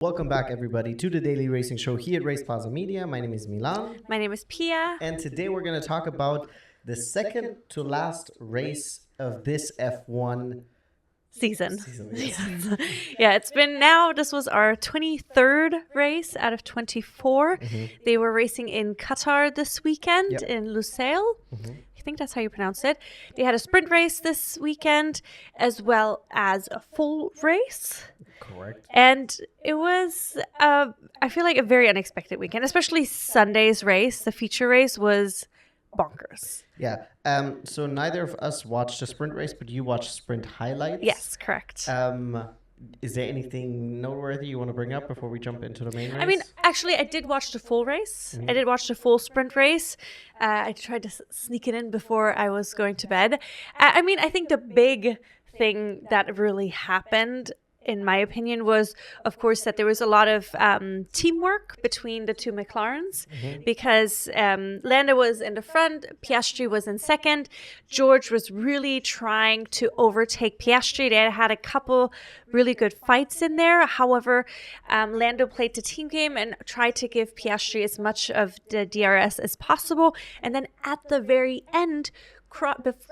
Welcome back, everybody, to the Daily Racing Show here at RacePlazaMedia. My name is Milan. My name is Pia. And today we're going to talk about the second to last race of this F1 season. Yes. Yeah, it's been now, this was our 23rd race out of 24. They were racing in Qatar this weekend in Lusail. I think that's how you pronounce it. They had a sprint race this weekend as well as a full race. Correct. And it was, I feel like, a very unexpected weekend, especially Sunday's race. The feature race was bonkers. Yeah. So neither of us watched the sprint race, but you watched sprint highlights. Yes, correct. Is there anything noteworthy you want to bring up before we jump into the main race? I mean, actually, I did watch the full race. I did watch the full sprint race. I tried to sneak it in before I was going to bed. I mean, I think the big thing that really happened, in my opinion, was, of course, that there was a lot of teamwork between the two McLarens because Lando was in the front, Piastri was in second. George was really trying to overtake Piastri. They had a couple really good fights in there. However, Lando played the team game and tried to give Piastri as much of the DRS as possible. And then at the very end,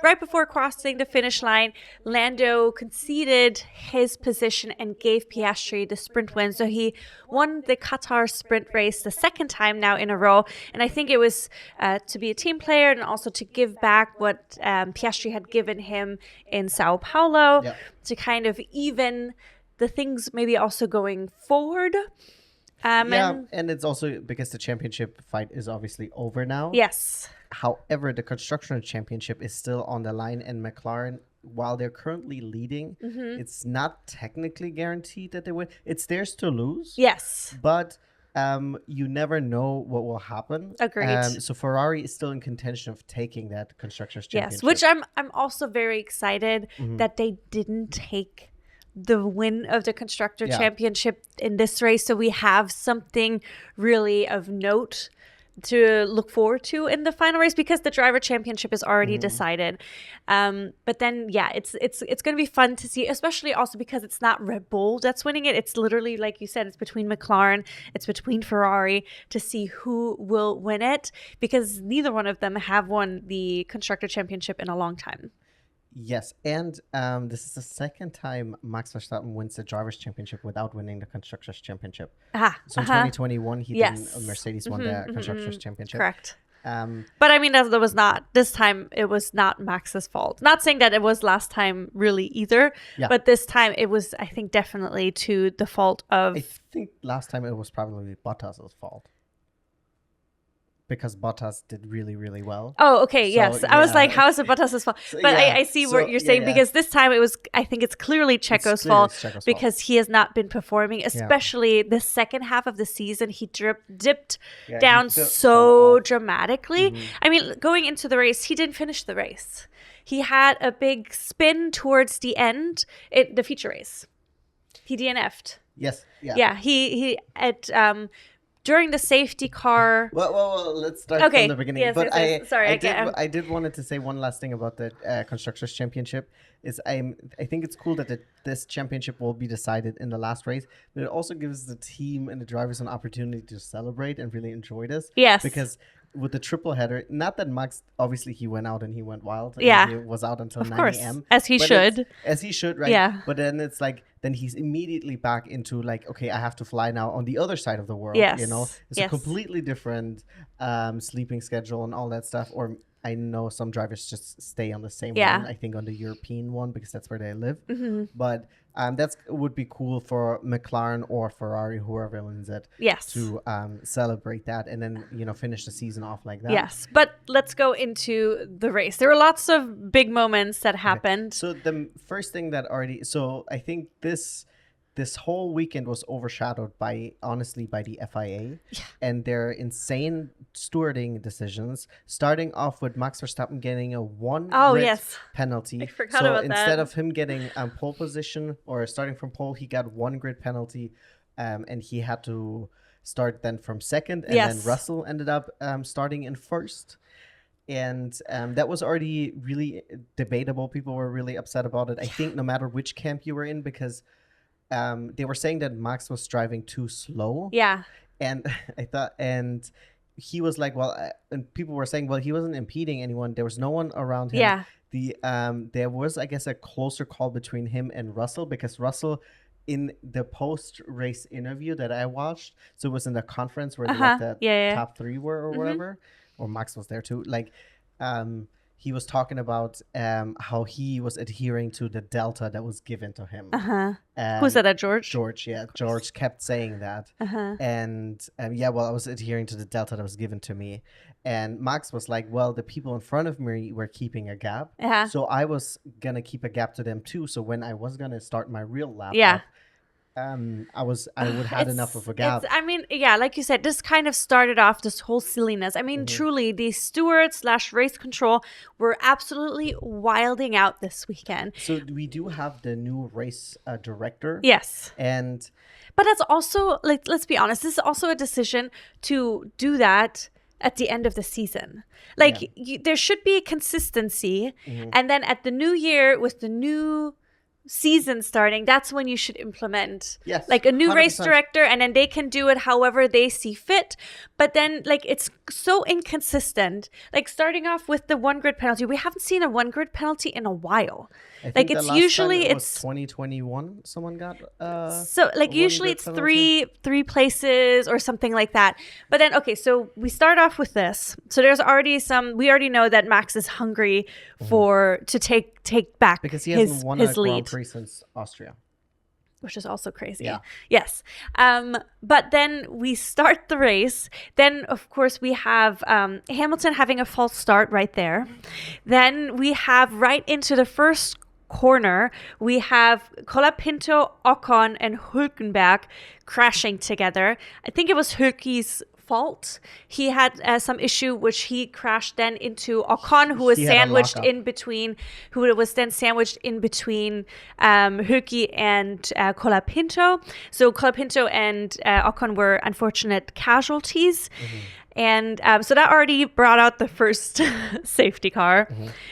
right before crossing the finish line, Lando conceded his position and gave Piastri the sprint win. So he won the Qatar sprint race the second time now in a row. And I think it was to be a team player and also to give back what Piastri had given him in Sao Paulo to kind of even the things maybe also going forward. And it's also because the championship fight is obviously over now. Yes. However, the Constructors' Championship is still on the line, and McLaren, while they're currently leading, it's not technically guaranteed that they win. It's theirs to lose. Yes. But you never know what will happen. Agreed. So Ferrari is still in contention of taking that Constructors' Championship. Yes, which I'm also very excited that they didn't take the win of the Constructor Championship in this race. So we have something really of note to look forward to in the final race because the Driver Championship is already decided. But then, yeah, it's going to be fun to see, especially also because it's not Red Bull that's winning it. It's literally, like you said, it's between McLaren, it's between Ferrari to see who will win it because neither one of them have won the Constructor Championship in a long time. Yes, and this is the second time Max Verstappen wins the Drivers' Championship without winning the Constructors' Championship. So in 2021, Mercedes won the Constructors' Championship. Correct. But I mean, that was not, this time it was not Max's fault. Not saying that it was last time really either, but this time it was, I think, definitely to the fault of... I think last time it was probably Bottas' fault. Because Bottas did really, really well. Oh, okay, yes. I was like, how is it Bottas' fault? But I see what you're saying because this time it was, I think it's clearly Checo's fault because he has not been performing, especially the second half of the season. He dipped down so dramatically. I mean, going into the race, he didn't finish the race. He had a big spin towards the end, the feature race. He DNF'd. Yes. Yeah, he at... during the safety car. Well, let's start from the beginning. Yes, but yes. Sorry, I did wanted to say one last thing about the Constructors' Championship. Is I think it's cool that this championship will be decided in the last race, but it also gives the team and the drivers an opportunity to celebrate and really enjoy this. Yes. Because with the triple header, not that Max, obviously he went out and he went wild. Yeah. He was out until 9 a.m. As he should. As he should, right? Yeah. But then it's like, then he's immediately back into like, okay, I have to fly now on the other side of the world. Yes. You know, it's a completely different sleeping schedule and all that stuff. Or I know some drivers just stay on the same one, I think on the European one because that's where they live. But that would be cool for McLaren or Ferrari, whoever wins it, to celebrate that and then, finish the season off like that. Yes, but let's go into the race. There were lots of big moments that happened. So the first thing that I think this whole weekend was overshadowed by the FIA and their insane stewarding decisions, starting off with Max Verstappen getting a grid penalty. I forgot about that. Instead of him getting pole position or starting from pole, he got 1 grid penalty and he had to start then from second. And then Russell ended up starting in first. And that was already really debatable. People were really upset about it. I think no matter which camp you were in, because they were saying that Max was driving too slow. Yeah. And I thought, and he was like, well, and people were saying, well, he wasn't impeding anyone. There was no one around him. Yeah. There was, I guess, a closer call between him and Russell, because Russell, in the post-race interview that I watched, so it was in the conference where the top three were or whatever, or Max was there too. Like, he was talking about how he was adhering to the delta that was given to him. Who's that? George? George, yeah. George kept saying that. And I was adhering to the delta that was given to me. And Max was like, well, the people in front of me were keeping a gap. So I was going to keep a gap to them too. So when I was going to start my real lap up, I would have enough of a gap. I mean, yeah, like you said, this kind of started off this whole silliness. I mean, truly, the stewards / race control were absolutely wilding out this weekend. So we do have the new race director. Yes. But that's also, like, let's be honest, this is also a decision to do that at the end of the season. Like, there should be a consistency. And then at the new year, with the new season starting, that's when you should implement like a new 100%. Race director, and then they can do it however they see fit. But then, like, it's so inconsistent. Like, starting off with the 1 grid penalty, we haven't seen a 1 grid penalty in a while. Like, it's usually it's 2021 someone got so like usually it's three places or something like that. But then, okay, so we start off with this. So there's already we already know that Max is hungry to take back because he hasn't won a lead. Grand Prix since Austria, which is also crazy. Yeah. Yes. But then we start the race. Then, of course, we have Hamilton having a false start right there. Then we have right into the first corner, we have Colapinto, Ocon, and Hülkenberg crashing together. I think it was Hülke's fault. He had some issue which he crashed then into Ocon, who was sandwiched in between Hülke and Colapinto. So Colapinto and Ocon were unfortunate casualties. And so that already brought out the first safety car,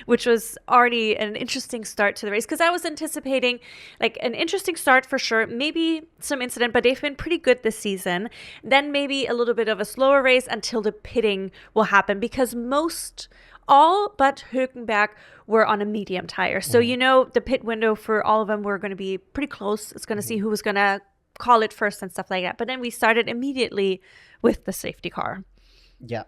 which was already an interesting start to the race, because I was anticipating like an interesting start for sure, maybe some incident, but they've been pretty good this season. Then maybe a little bit of a slower race until the pitting will happen, because all but Hülkenberg were on a medium tire. So, the pit window for all of them were going to be pretty close. It's going to see who was going to call it first and stuff like that. But then we started immediately with the safety car. Yeah.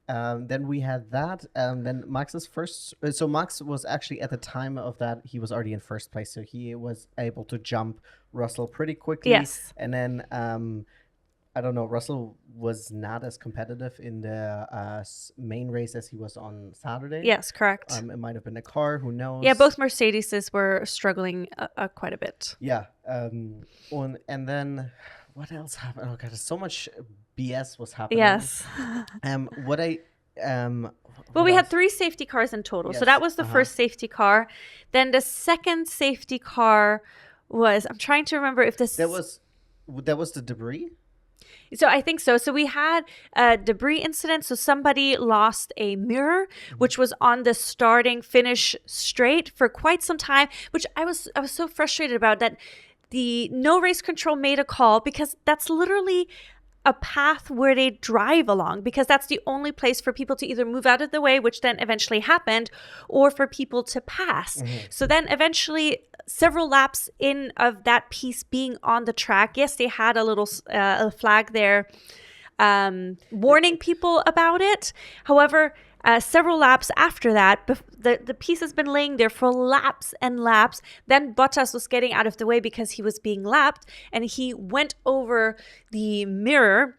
Then we had that. Then Max's first. So Max was actually, at the time of that, he was already in first place. So he was able to jump Russell pretty quickly. Yes. And then, I don't know, Russell was not as competitive in the main race as he was on Saturday. Yes, correct. It might have been a car. Who knows? Yeah, both Mercedeses were struggling quite a bit. Yeah. And then what else happened? Oh, God, so much BS was happening. Yes. Well, we had 3 safety cars in total. Yes. So that was the first safety car. Then the second safety car was, I'm trying to remember if this... That was the debris? So I think so. So we had a debris incident. So somebody lost a mirror, which was on the starting finish straight for quite some time, which I was so frustrated about, that the no race control made a call, because that's literally a path where they drive along, because that's the only place for people to either move out of the way, which then eventually happened, or for people to pass. So then eventually, several laps in of that piece being on the track, yes, they had a little a flag there warning people about it. However, several laps after that, the piece has been laying there for laps and laps. Then Bottas was getting out of the way because he was being lapped, and he went over the mirror,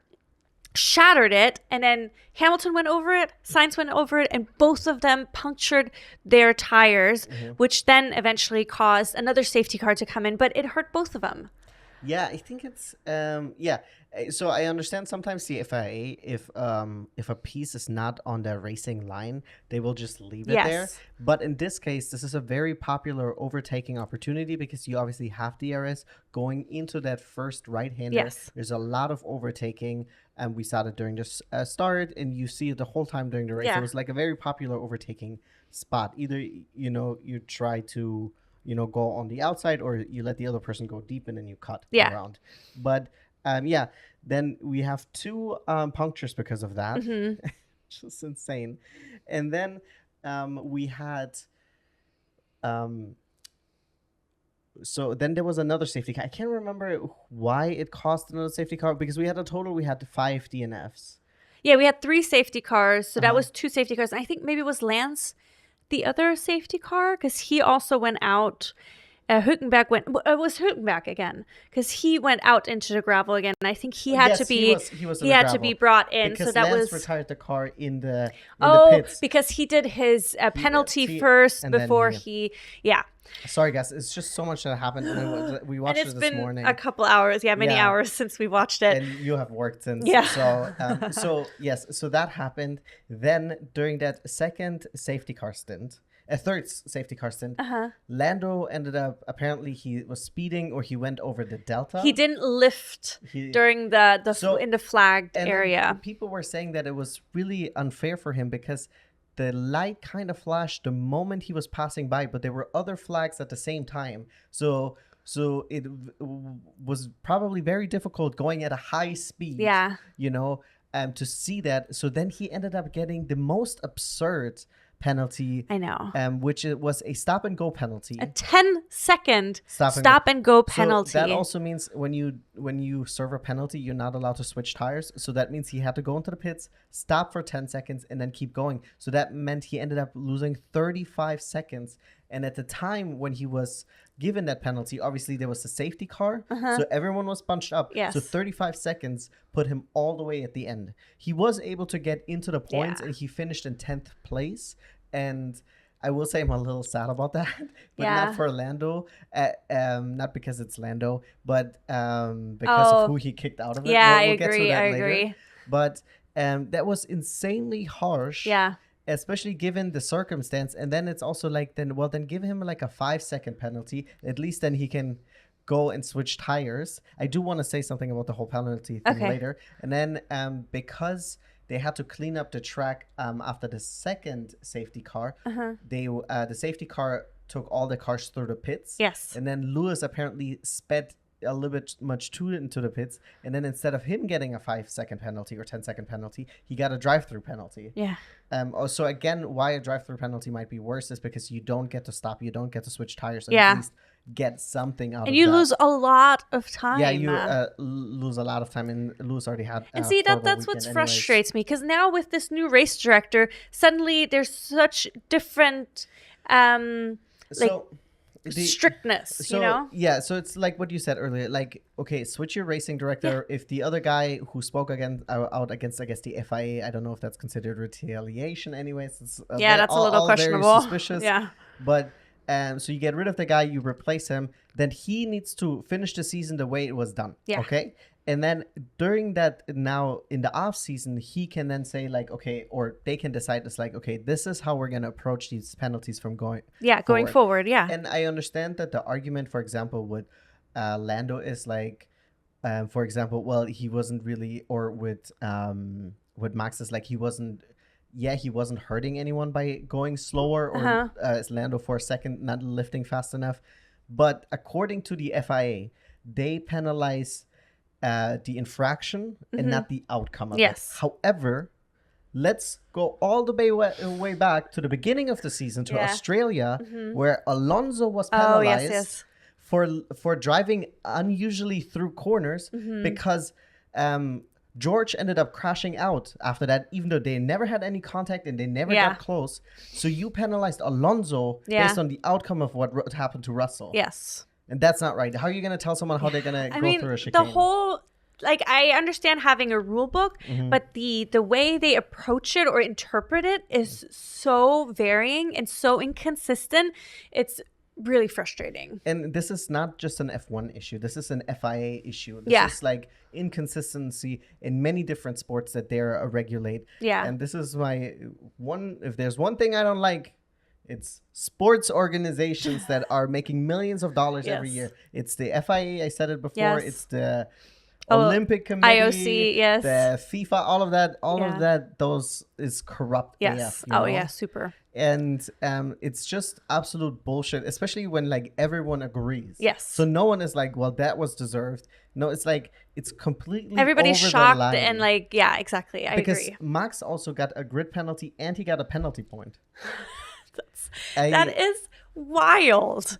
shattered it, and then Hamilton went over it, Sainz went over it, and both of them punctured their tires, which then eventually caused another safety car to come in, but it hurt both of them. Yeah, I think it's So I understand sometimes the FIA, if a piece is not on their racing line, they will just leave it there. But in this case, this is a very popular overtaking opportunity, because you obviously have DRS going into that first right-hander. Yes. There's a lot of overtaking, and we saw it during this start, and you see it the whole time during the race. It was like a very popular overtaking spot. Either you try to go on the outside, or you let the other person go deep and then you cut Yeah. around. But then we have 2 punctures because of that. Just insane. And then we had so then there was another safety car. I can't remember why it cost another safety car, because we had 5 DNFs. Yeah, we had 3 safety cars. So that was 2 safety cars. And I think maybe it was Lance, the other safety car, because he also went out. Hülkenberg it was Hülkenberg again, because he went out into the gravel again. And I think he had to be he had to be brought in. Because so that Lance was retired the car in the pits. Because he did his penalty first before he Sorry, guys. It's just so much that happened. And we watched it this morning. A couple hours, many hours since we watched it. And you have worked since. Yeah. So that happened. Then during that second safety car stint, a third safety car stint, Lando ended up, apparently he was speeding, or he went over the delta. He didn't lift during in the flagged area. People were saying that it was really unfair for him, because the light kind of flashed the moment he was passing by, but there were other flags at the same time. So it was probably very difficult going at a high speed. Yeah. To see that. So then he ended up getting the most absurd penalty. I know. Which it was a stop and go penalty. A 10-second stop and go penalty. So that also means when you serve a penalty, you're not allowed to switch tires. So that means he had to go into the pits, stop for 10 seconds, and then keep going. So that meant he ended up losing 35 seconds. And at the time when he was given that penalty, obviously there was a safety car. So everyone was bunched up. Yes. So 35 seconds put him all the way at the end. He was able to get into the points, and he finished in 10th place. And I will say I'm a little sad about that, but not for Lando. Not because it's Lando, but because of who he kicked out of it. Yeah, we'll I agree. I agree. But that was insanely harsh. Yeah. Especially given the circumstance. And then it's also like, then give him like a 5-second penalty. At least then he can go and switch tires. I do want to say something about the whole penalty thing later. And then because they had to clean up the track after the second safety car, the safety car took all the cars through the pits. Yes. And then Lewis apparently sped a little bit much too into the pits, and then instead of him getting a 5-second penalty or 10-second penalty, he got a drive-through penalty. Yeah. So again, why a drive-through penalty might be worse is because you don't get to stop, you don't get to switch tires, and at least get something out of it. And you lose a lot of time. Yeah, you lose a lot of time, and Lewis already had. And see, that's what frustrates me, because now with this new race director, suddenly there's such different strictness, Yeah, so it's like what you said earlier, like, okay, switch your racing director. If the other guy who spoke out against, I guess, the FIA, I don't know if that's considered retaliation anyways. It's that's a little questionable. Very suspicious. Yeah. But so you get rid of the guy, you replace him, then he needs to finish the season the way it was done. Yeah. Okay. And then during that, now in the off season, he can then say like, okay, or they can decide it's like, okay, this is how we're going to approach these penalties from going forward. Yeah. And I understand that the argument, for example, with Lando is like, for example, well, he wasn't really, or with Max is like, he wasn't hurting anyone by going slower, or Lando for a second not lifting fast enough. But according to the FIA, they penalize the infraction and not the outcome of it. However, let's go all the way back to the beginning of the season, to Australia, where Alonso was penalized for driving unusually through corners because George ended up crashing out after that, even though they never had any contact and they never got close. So you penalized Alonso based on the outcome of what happened to Russell. Yes. And that's not right. How are you going to tell someone how they're going to go through a chicane? The whole, I understand having a rule book, but the way they approach it or interpret it is so varying and so inconsistent. It's really frustrating. And this is not just an F1 issue. This is an FIA issue. This is like inconsistency in many different sports that they regulate. Yeah. And this is if there's one thing I don't like, it's sports organizations that are making millions of dollars every year. It's the FIA, I said it before. It's the Olympic Committee, IOC, the FIFA, all of that, those is corrupt. Yes. AF, Yeah, super. And it's just absolute bullshit, especially when like everyone agrees. Yes. So no one is like, well, that was deserved. No, it's like it's completely everybody's over shocked the line. and like, yeah, exactly. I because agree. Max also got a grid penalty and he got a penalty point. That is wild.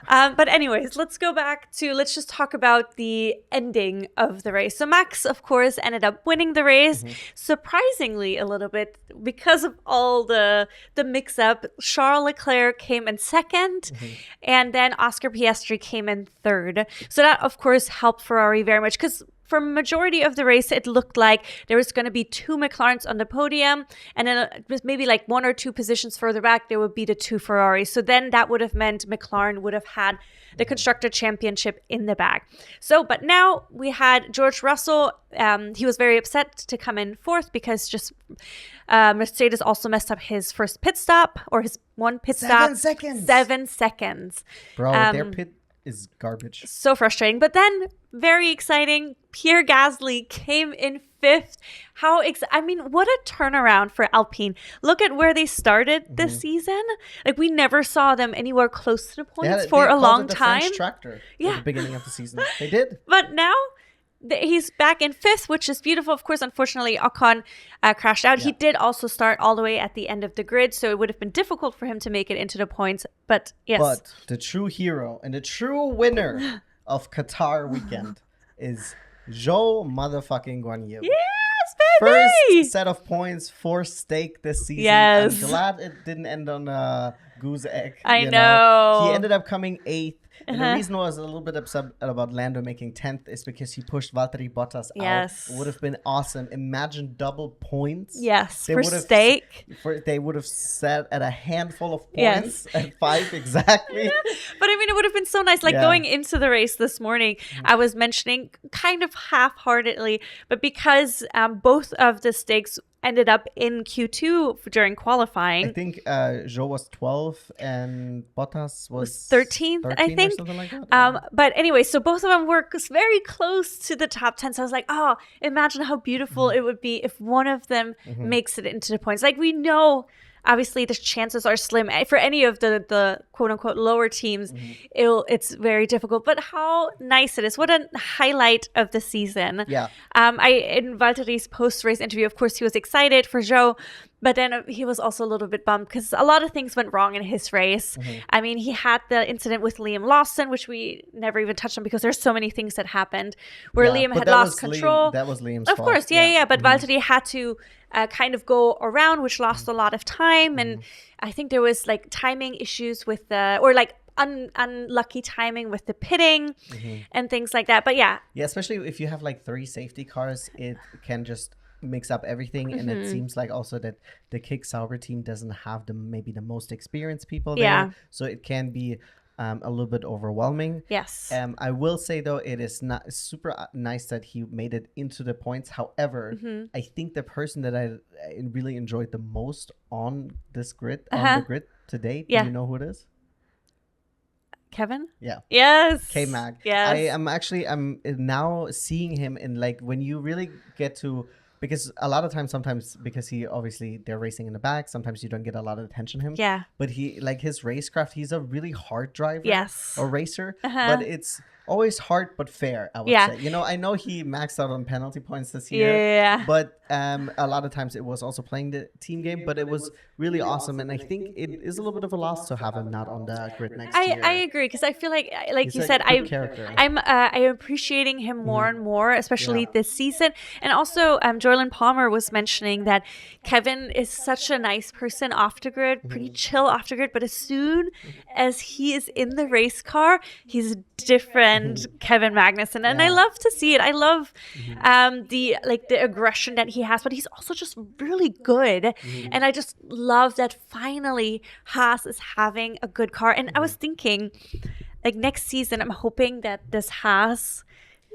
But anyways, let's just talk about the ending of the race. So Max, of course, ended up winning the race, surprisingly a little bit because of all the mix-up. Charles Leclerc came in second, and then Oscar Piastri came in third. So that, of course, helped Ferrari very much because for majority of the race, it looked like there was going to be 2 McLarens on the podium, and then maybe like 1 or 2 positions further back, there would be the 2 Ferraris. So then that would have meant McLaren would have had the Constructor Championship in the bag. So, but now we had George Russell. He was very upset to come in fourth because just Mercedes also messed up his first pit stop, or his one pit stop. 7 seconds. 7 seconds. Bro, their pit is garbage. So frustrating. But then, very exciting, Pierre Gasly came in fifth. I mean, what a turnaround for Alpine. Look at where they started this season. Like, we never saw them anywhere close to the points for a long time. French tractor at the beginning of the season. They did. But now he's back in fifth, which is beautiful. Of course, unfortunately, Ocon crashed out. He did also start all the way at the end of the grid, so it would have been difficult for him to make it into the points. But yes. But the true hero and the true winner of Qatar weekend is Zhou motherfucking Guanyu. Yes, baby! First set of points for stake this season. Yes. I'm glad it didn't end on a goose egg. I know. He ended up coming 8th. And the reason I was a little bit upset about Lando making 10th is because he pushed Valtteri Bottas out. It would have been awesome. Imagine double points. Yes, for stake. They would have set at a handful of points at 5 exactly. But I mean, it would have been so nice. Like going into the race this morning, I was mentioning kind of half-heartedly, but because both of the stakes ended up in Q2 during qualifying. I think Zhou was 12 and Bottas was 13th, I think. Or something like that. But anyway, so both of them were very close to the top 10. So I was like, oh, imagine how beautiful it would be if one of them makes it into the points. Like, we know, obviously, the chances are slim for any of the quote-unquote lower teams. It's very difficult. But how nice it is. What a highlight of the season. Yeah. In Valtteri's post-race interview, of course, he was excited for Zhou. But then he was also a little bit bummed because a lot of things went wrong in his race. I mean, he had the incident with Liam Lawson, which we never even touched on because there's so many things that happened where Liam had lost control. That was Liam's fault. Of course, yeah. But Valtteri had to kind of go around, which lost a lot of time. And I think there was like timing issues with unlucky timing with the pitting and things like that. But yeah, especially if you have like 3 safety cars, it can just mix up everything. And it seems like also that the Kick Sauber team doesn't have maybe the most experienced people there. So it can be a little bit overwhelming. Yes. I will say, though, it is not super nice that he made it into the points. However, I think the person that I really enjoyed the most on this grid, on the grid today, do you know who it is? Kevin? Yeah. Yes. K-Mag. Yes. I'm now seeing him in, like, when you really get to, because a lot of times, sometimes, because they're racing in the back, sometimes you don't get a lot of attention to him. Yeah. But he, like, his racecraft, he's a really hard driver. Yes. Or racer. But it's always hard but fair, I would say. You know, I know he maxed out on penalty points this year. Yeah. But a lot of times it was also playing the team game, but it was really awesome. And I think it is a little bit of a loss to have him not on the grid next year. I agree, because I feel like He's you a said, good character. I'm appreciating him more and more, especially this season. And also, Jordan Palmer was mentioning that Kevin is such a nice person off the grid, pretty chill off the grid, but as soon as he is in the race car, he's different Kevin Magnussen, and I love to see it. I love the aggression that he has, but he's also just really good. And I just love that finally Haas is having a good car. And I was thinking, like, next season, I'm hoping that this Haas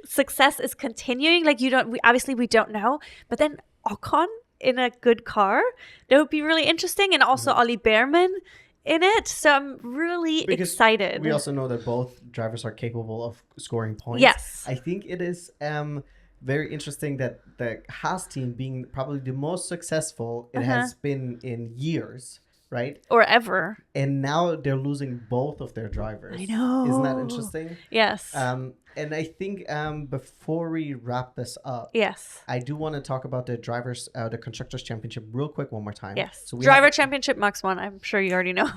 success is continuing. Like, we don't know, but then Ocon in a good car, that would be really interesting. And also Ollie Behrman in it. So I'm really excited. We also know that both drivers are capable of scoring points. Yes. I think it is very interesting that the Haas team being probably the most successful it has been in years, right? Or ever. And now they're losing both of their drivers. I know. Isn't that interesting? Yes. And I think before we wrap this up, yes, I do want to talk about the the Constructors Championship real quick one more time. Yes. So Driver Championship Max 1. I'm sure you already know.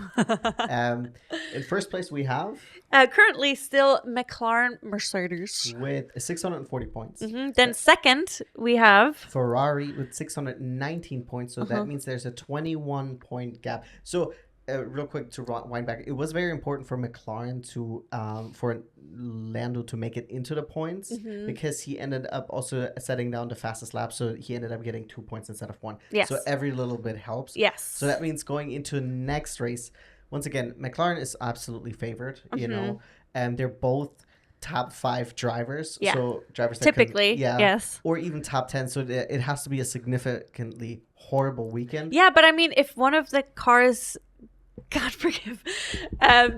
In first place, we have... currently still McLaren Mercedes. With 640 points. Then second, we have... Ferrari with 619 points. So that means there's a 21-point gap. So... real quick to wind back, it was very important for McLaren to for Lando to make it into the points because he ended up also setting down the fastest lap, so he ended up getting 2 points instead of 1. Yes. So every little bit helps. Yes. So that means going into next race, once again, McLaren is absolutely favored. You know, and they're both top 5 drivers. Yeah. So drivers that typically, yes, or even top 10. So it has to be a significantly horrible weekend. Yeah, but I mean, if one of the cars, God forgive,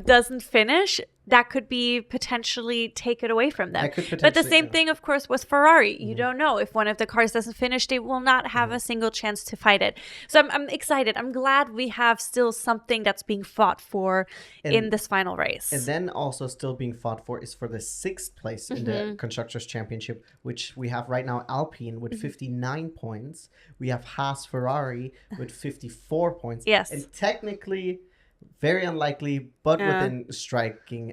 doesn't finish, that could be potentially take it away from them. But the same thing, of course, with Ferrari. You don't know. If one of the cars doesn't finish, they will not have a single chance to fight it. So I'm excited. I'm glad we have still something that's being fought for in this final race. And then also still being fought for is for the 6th place in the Constructors' Championship, which we have right now Alpine with 59 points. We have Haas Ferrari with 54 points. Yes. And technically... very unlikely, but within striking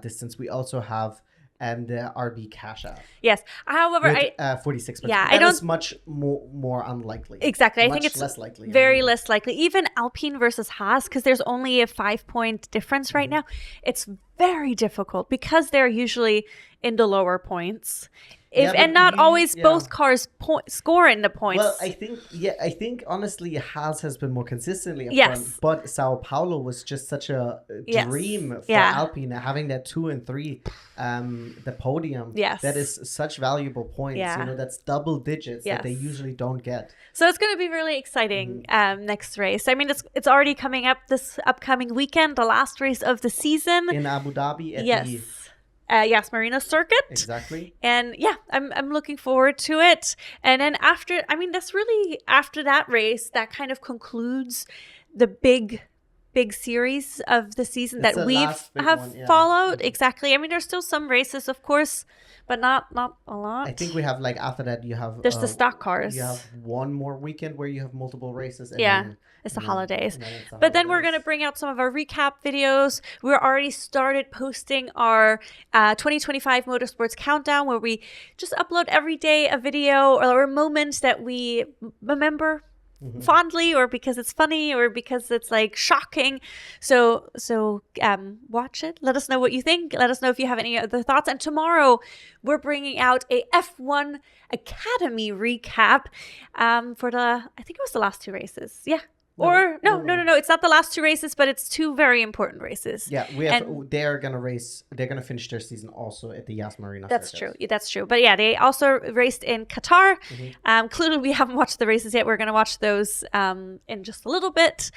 distance, we also have the RB Cash App. Yes. However, with, 46. But yeah, that is much more unlikely. Exactly. I much think it's less likely. Very less likely. Even Alpine versus Haas, because there's only a 5-point difference right now. It's very difficult because they're usually in the lower points. And not always both cars score in the points. Well, I think honestly, Haas has been more consistently up yes. front, but Sao Paulo was just such a dream for Alpine, having that 2 and 3, the podium. Yes. That is such valuable points. Yeah. You know, that's double digits that they usually don't get. So it's going to be really exciting next race. I mean, it's already coming up this upcoming weekend, the last race of the season. In Abu Dhabi at the... Yas Marina circuit. Exactly. And yeah, I'm looking forward to it. And then after that race, that kind of concludes the big series of the season that we've followed. Exactly. I mean, there's still some races, of course, but not a lot. I think we have, like, after that, you have... There's the stock cars. You have one more weekend where you have multiple races. And then, it's the holidays. But then we're going to bring out some of our recap videos. We're already started posting our 2025 Motorsports Countdown, where we just upload every day a video or a moment that we remember fondly, or because it's funny, or because it's like shocking. So watch it. Let us know what you think. Let us know if you have any other thoughts. And tomorrow we're bringing out a F1 Academy recap for I think it was the last 2 races. Yeah. No. It's not the last 2 races, but it's 2 very important races. Yeah, they're gonna finish their season also at the Yas Marina. That's true. That's true. But yeah, they also raced in Qatar. Clearly, we haven't watched the races yet. We're gonna watch those in just a little bit.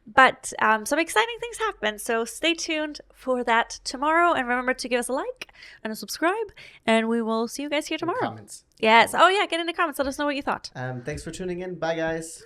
But some exciting things happen. So stay tuned for that tomorrow, and remember to give us a like and a subscribe. And we will see you guys here tomorrow. Comments. Yes. Oh yeah, get in the comments. Let us know what you thought. Thanks for tuning in. Bye, guys.